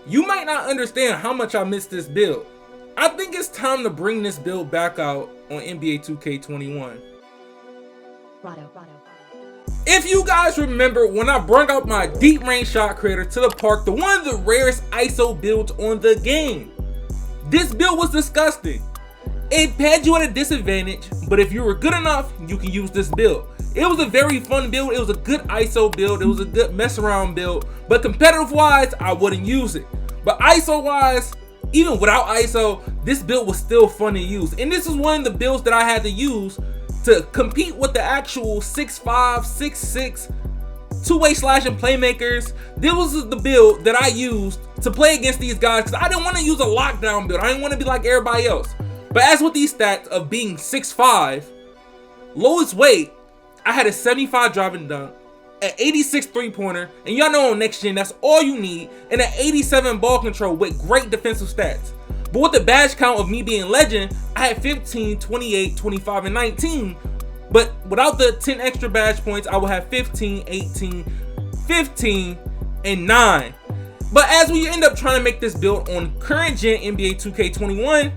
You might not understand how much I miss this build. I think it's time to bring this build back out on NBA 2K21. If you guys remember when I brought out my deep range shot creator to the park, the one of the rarest ISO builds on the game, this build was disgusting. It had you at a disadvantage, but if you were good enough, you can use this build. It was a very fun build, it was a good ISO build, it was a good mess around build, but competitive wise, I wouldn't use it. But ISO wise, even without ISO, this build was still fun to use. And this is one of the builds that I had to use to compete with the actual 6'5", 6'6", two-way slashing playmakers. This was the build that I used to play against these guys because I didn't want to use a lockdown build. I didn't want to be like everybody else. But as with these stats of being 6'5", lowest weight, I had a 75 driving dunk, an 86 three-pointer, and y'all know on next gen that's all you need, and an 87 ball control with great defensive stats. But with the badge count of me being legend, I had 15, 28, 25, and 19. But without the 10 extra badge points, I would have 15, 18, 15, and 9. But as we end up trying to make this build on current gen NBA 2K21,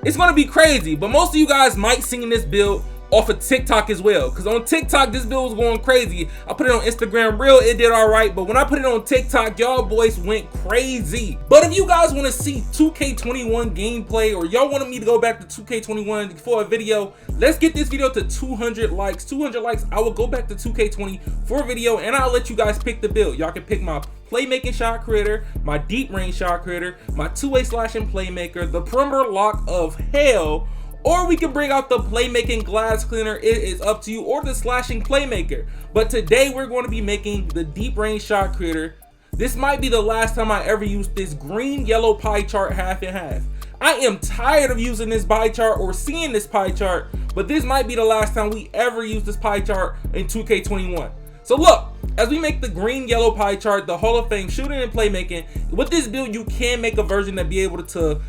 it's gonna be crazy. But most of you guys might seen this build off of TikTok as well, because on TikTok this build was going crazy. I put it on Instagram Reel, it did alright, but when I put it on TikTok, y'all boys went crazy. But if you guys want to see 2K21 gameplay, or y'all wanted me to go back to 2K21 for a video, let's get this video to 200 likes. 200 likes, I will go back to 2K20 for a video, and I'll let you guys pick the build. Y'all can pick my playmaking shot creator, my deep range shot creator, my two-way slashing playmaker, the perimeter lock of hell, or we can bring out the playmaking glass cleaner. It is up to you, or the slashing playmaker. But today we're going to be making the deep range shot creator. This might be the last time I ever use this green yellow pie chart half and half. I am tired of using this pie chart or seeing this pie chart, but this might be the last time we ever use this pie chart in 2K21. So look, as we make the green yellow pie chart, the Hall of Fame shooting and playmaking, with this build you can make a version that be able to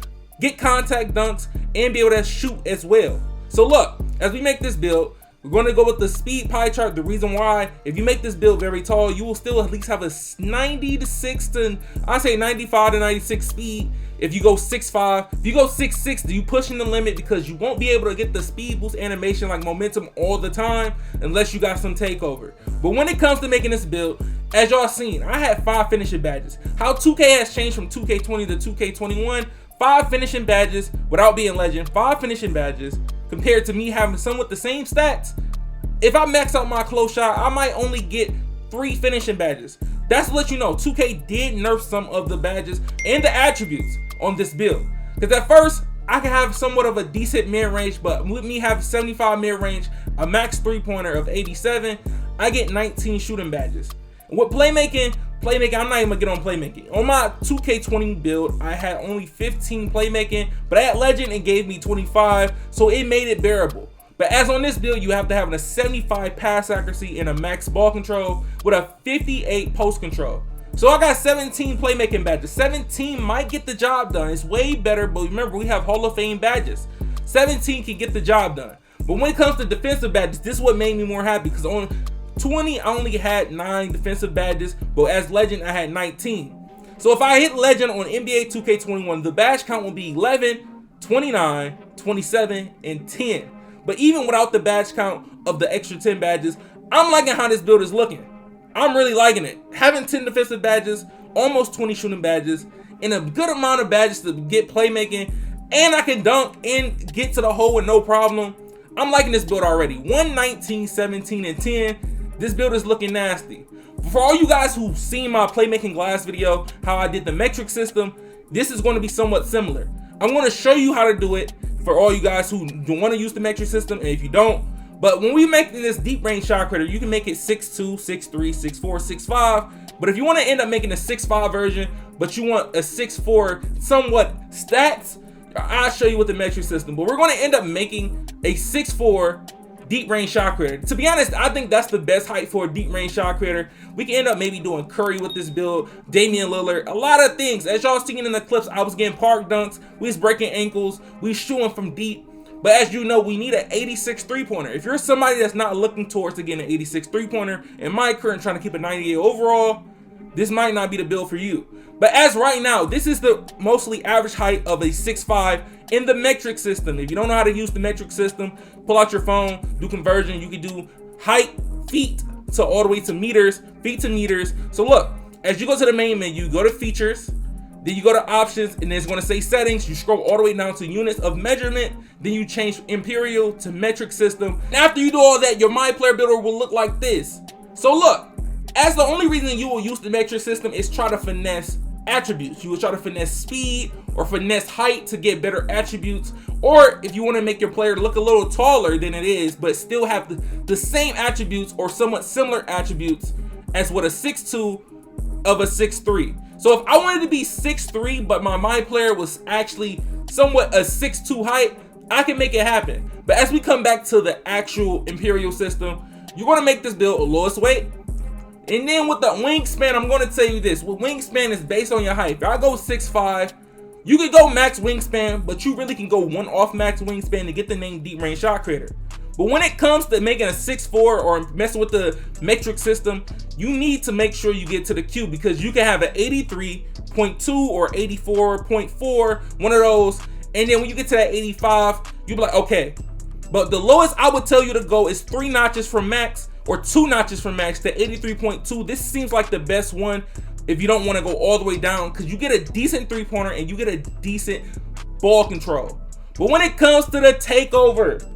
get contact dunks and be able to shoot as well. So look, as we make this build, we're going to go with the speed pie chart. The reason why, if you make this build very tall, you will still at least have a 96 to, I say 95 to 96 speed. If you go 6'5", if you go 6'6", you pushing the limit because you won't be able to get the speed boost animation like momentum all the time unless you got some takeover. But when it comes to making this build, as y'all seen, I had 5 finishing badges. How 2K has changed from 2K20 to 2K21, 5 finishing badges without being legend, 5 finishing badges compared to me having some with the same stats. If I max out my close shot, I might only get 3 finishing badges. That's to let you know 2K did nerf some of the badges and the attributes on this build. Because at first, I can have somewhat of a decent mid-range, but with me having 75 mid-range, a max three-pointer of 87, I get 19 shooting badges. And with playmaking, I'm not even gonna get on playmaking. On my 2K20 build, I had only 15 playmaking, but at legend it gave me 25, so it made it bearable. But as on this build, you have to have a 75 pass accuracy and a max ball control with a 58 post control. So I got 17 playmaking badges. 17 might get the job done. It's way better, but remember, we have Hall of Fame badges. 17 can get the job done. But when it comes to defensive badges, this is what made me more happy, because on 20, I only had 9 defensive badges, but as legend, I had 19. So if I hit legend on NBA 2K21, the badge count will be 11, 29, 27, and 10. But even without the badge count of the extra 10 badges, I'm liking how this build is looking. I'm really liking it. Having 10 defensive badges, almost 20 shooting badges, and a good amount of badges to get playmaking, and I can dunk and get to the hole with no problem. I'm liking this build already. 119, 17, and 10. This build is looking nasty. For all you guys who've seen my playmaking glass video, how I did the metric system, this is going to be somewhat similar. I'm going to show you how to do it for all you guys who want to use the metric system, and if you don't. But when we make this deep range shot creator, you can make it 6'2", 6'3", 6'4", 6'5". But if you want to end up making a 6'5" version, but you want a 6'4" somewhat stats, I'll show you with the metric system. But we're going to end up making a 6'4" deep range shot creator. To be honest, I think that's the best height for a deep range shot creator. We can end up maybe doing Curry with this build, Damian Lillard, a lot of things. As y'all seen in the clips, I was getting park dunks, we was breaking ankles, we was shooting from deep. But as you know, we need an 86 three-pointer. If you're somebody that's not looking towards to getting an 86 three-pointer, in my career, trying to keep a 98 overall, this might not be the build for you. But as right now, this is the mostly average height of a 6'5" in the metric system. If you don't know how to use the metric system, pull out your phone, do conversion. You can do height, feet to all the way to meters, feet to meters. So look, as you go to the main menu, go to features, then you go to options, and it's going to say settings. You scroll all the way down to units of measurement, then you change imperial to metric system. And after you do all that, your My Player Builder will look like this. So look, as the only reason you will use the metric system is try to finesse attributes. You will try to finesse speed or finesse height to get better attributes, or if you want to make your player look a little taller than it is but still have the same attributes or somewhat similar attributes as what a 6'2" of a 6'3". So if I wanted to be 6'3" but my player was actually somewhat a 6'2" height, I can make it happen. But as we come back to the actual imperial system, you're going to make this build lowest weight. And then with the wingspan, I'm going to tell you this. With wingspan is based on your height. If I go 6'5", you can go max wingspan, but you really can go one off max wingspan to get the name Deep Range Shot Creator. But when it comes to making a 6'4" or messing with the metric system, you need to make sure you get to the Q, because you can have an 83.2 or 84.4, one of those. And then when you get to that 85, you'll be like, okay. But the lowest I would tell you to go is 3 notches from max, or 2 notches from max to 83.2. This seems like the best one if you don't want to go all the way down, because you get a decent 3-pointer and you get a decent ball control. But when it comes to the takeover,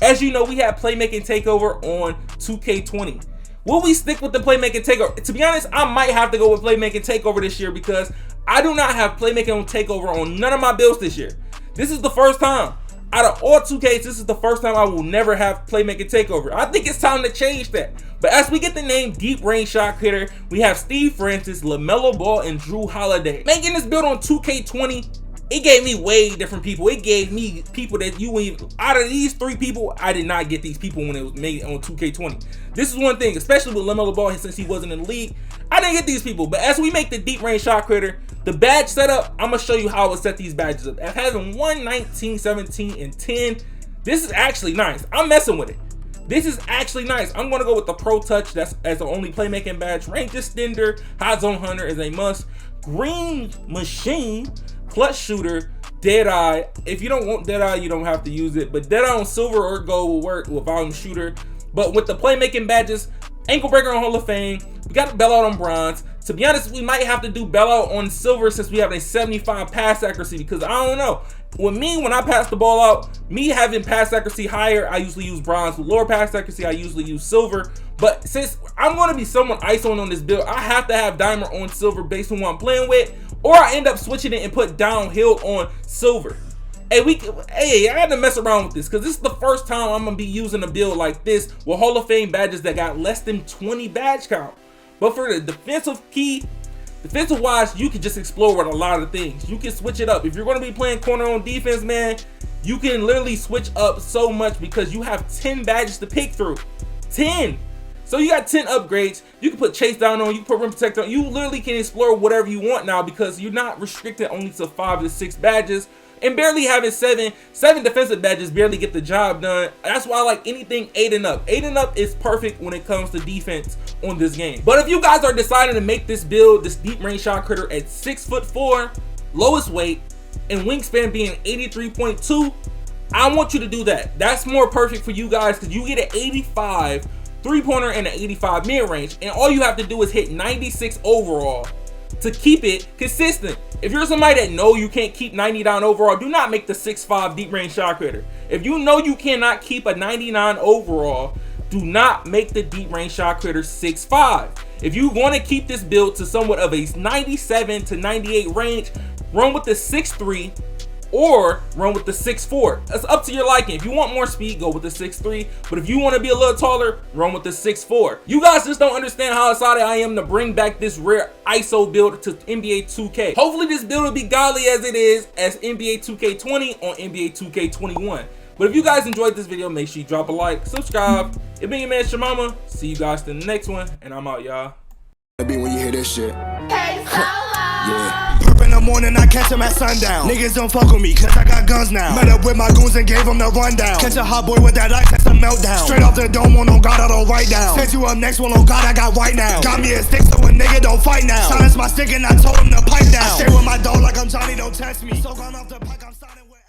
as you know, we have playmaking takeover on 2K20. Will we stick with the playmaking takeover? To be honest, I might have to go with playmaking takeover this year, because I do not have playmaking on takeover on none of my builds this year. This is the first time. Out of all 2Ks, this is the first time I will never have playmaking takeover. I think it's time to change that. But as we get the name Deep Range Shot Creator, we have Steve Francis, LaMelo Ball, and Drew Holiday. Making this build on 2K20, it gave me way different people. It gave me people that you wouldn't even, out of these 3 people, I did not get these people when it was made on 2K20. This is one thing, especially with LaMelo Ball, since he wasn't in the league, I didn't get these people. But as we make the Deep Range Shot Creator, the badge setup, I'm gonna show you how I would set these badges up. As having 1, 19, 17, and 10, this is actually nice. I'm messing with it. This is actually nice. I'm gonna go with the Pro Touch. That's as the only playmaking badge. Range Extender, Hot Zone Hunter is a must. Green Machine, Clutch Shooter, Deadeye. If you don't want Deadeye, you don't have to use it. But Deadeye on Silver or Gold will work with Volume Shooter. But with the playmaking badges, Ankle Breaker on Hall of Fame, we got a Bailout on Bronze. To be honest, we might have to do Bailout on Silver since we have a 75 pass accuracy, because I don't know. With me, when I pass the ball out, me having pass accuracy higher, I usually use Bronze. With lower pass accuracy, I usually use Silver. But since I'm going to be someone ISOing on this build, I have to have Diamond on Silver based on what I'm playing with, or I end up switching it and put Downhill on Silver. Hey, I had to mess around with this, because this is the first time I'm going to be using a build like this with Hall of Fame badges that got less than 20 badge count. But for the defensive wise, you can just explore with a lot of things. You can switch it up. If you're going to be playing corner on defense, man, you can literally switch up so much, because you have 10 badges to pick through. 10. So you got 10 upgrades. You can put Chase Down on, you can put Rim Protector on. You literally can explore whatever you want now, because you're not restricted only to 5 to 6 badges. And barely having 7 defensive badges barely get the job done. That's why I like anything 8 and up. 8 and up is perfect when it comes to defense on this game. But if you guys are deciding to make this build, this Deep Range Shot Creator at 6'4", lowest weight, and wingspan being 83.2, I want you to do that. That's more perfect for you guys, because you get an 85 3-pointer and an 85 mid-range, and all you have to do is hit 96 overall to keep it consistent. If you're somebody that know you can't keep 90 down overall, do not make the 6'5" Deep Range Shot Creator. If you know you cannot keep a 99 overall, do not make the Deep Range Shot Creator 6'5". If you want to keep this build to somewhat of a 97 to 98 range, run with the 6'3", or run with the 6'4". That's up to your liking. If you want more speed, go with the 6'3", but if you want to be a little taller, run with the 6'4". You guys just don't understand how excited I am to bring back this rare ISO build to NBA 2K. Hopefully this build will be godly as it is as NBA 2K20 on NBA 2K21. But if you guys enjoyed this video, make sure you drop a like, subscribe. It's been your man ChaMoma. See you guys in the next one, and I'm out, y'all. Be when you hear this shit. Hey, Yeah. In the morning, I catch him at sundown. Niggas don't fuck with me, cause I got guns now. Met up with my goons and gave them the rundown. Catch a hot boy with that ice, that's a meltdown. Straight off the dome, on God, I don't write down. Set you up next one, on God, I got right now. Got me a stick, so a nigga don't fight now. Silence my stick and I told him to pipe down. I stay with my dog like I'm Johnny, don't test me. So gone off the pack, I'm starting with